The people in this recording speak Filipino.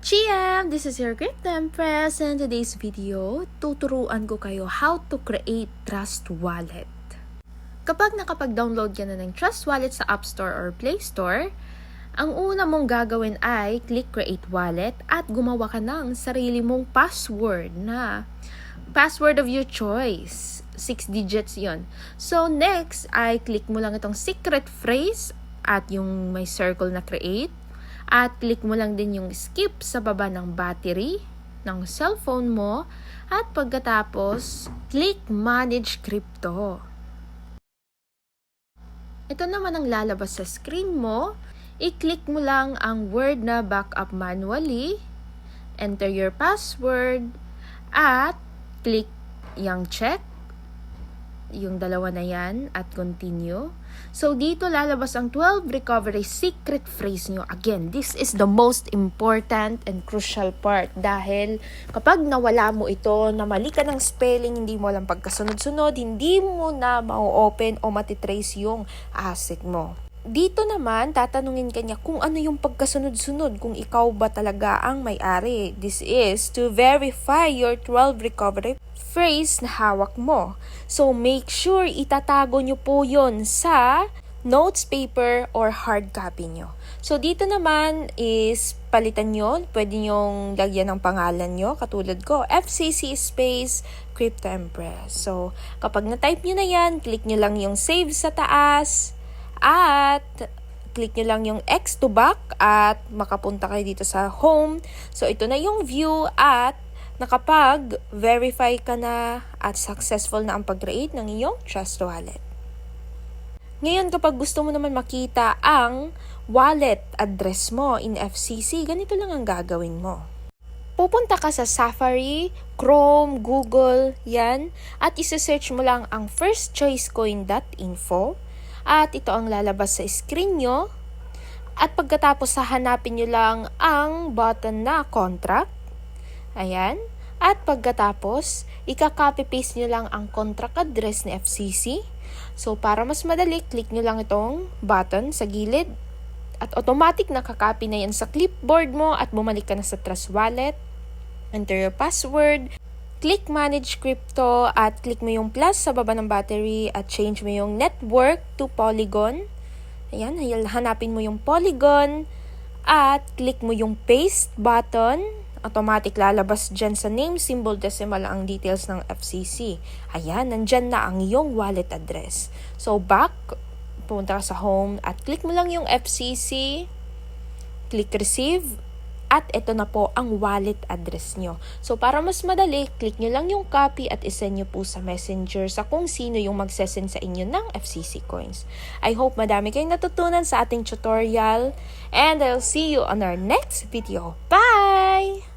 GM! This is your Crypto Empress, and today's video, tuturuan ko kayo how to create Trust Wallet. Kapag nakapag-download ka na ng Trust Wallet sa App Store or Play Store, ang una mong gagawin ay click Create Wallet at gumawa ka ng sarili mong password na password of your choice. 6 digits yon. So next ay click mo lang itong secret phrase at yung may circle na create. At click mo lang din yung skip sa baba ng battery ng cellphone mo. At pagkatapos, click Manage Crypto. Ito naman ang lalabas sa screen mo. I-click mo lang ang word na backup manually. Enter your password. At click yung check. Yung dalawa na yan at continue. So, dito lalabas ang 12 recovery secret phrase nyo. Again, this is the most important and crucial part dahil kapag nawala mo ito, na mali ka ng spelling, hindi mo alam pagkasunod-sunod, hindi mo na ma-open o matitrace yung asset mo. Dito naman, tatanungin ka niya kung ano yung pagkasunod-sunod, kung ikaw ba talaga ang may-ari. This is to verify your 12 recovery phrase na hawak mo. So, make sure itatago nyo po yon sa notes paper or hard copy nyo. So, dito naman is palitan nyo. Pwede nyong lagyan ng pangalan nyo. Katulad ko, FCC space Crypto Empress. So, kapag na-type nyo na yan, click nyo lang yung save sa taas. At click nyo lang yung X to back at makapunta kayo dito sa home. So, ito na yung view at nakapag-verify ka na at successful na ang pag-create ng iyong Trust Wallet. Ngayon, kapag gusto mo naman makita ang wallet address mo in FCC, ganito lang ang gagawin mo. Pupunta ka sa Safari, Chrome, Google, yan, at isa-search mo lang ang firstchoicecoin.info. At ito ang lalabas sa screen nyo. At pagkatapos hanapin nyo lang ang button na contract. Ayan. At pagkatapos, ika-copy-paste nyo lang ang contract address ni FCC. So, para mas madali, click nyo lang itong button sa gilid. At automatic nakakopy na yan sa clipboard mo at bumalik ka na sa Trust Wallet. Enter your password. Click Manage Crypto at click mo yung plus sa baba ng battery at change mo yung network to Polygon. Ayan, hanapin mo yung Polygon at click mo yung paste button. Automatic lalabas dyan sa name, symbol, decimal ang details ng FCC. Ayan, nandyan na ang iyong wallet address. So, back, pumunta ka sa home at click mo lang yung FCC, click receive, at ito na po ang wallet address nyo. So, para mas madali, click nyo lang yung copy at isend nyo po sa messenger sa kung sino yung magsesend sa inyo ng FCC coins. I hope madami kayong natutunan sa ating tutorial and I'll see you on our next video. Bye!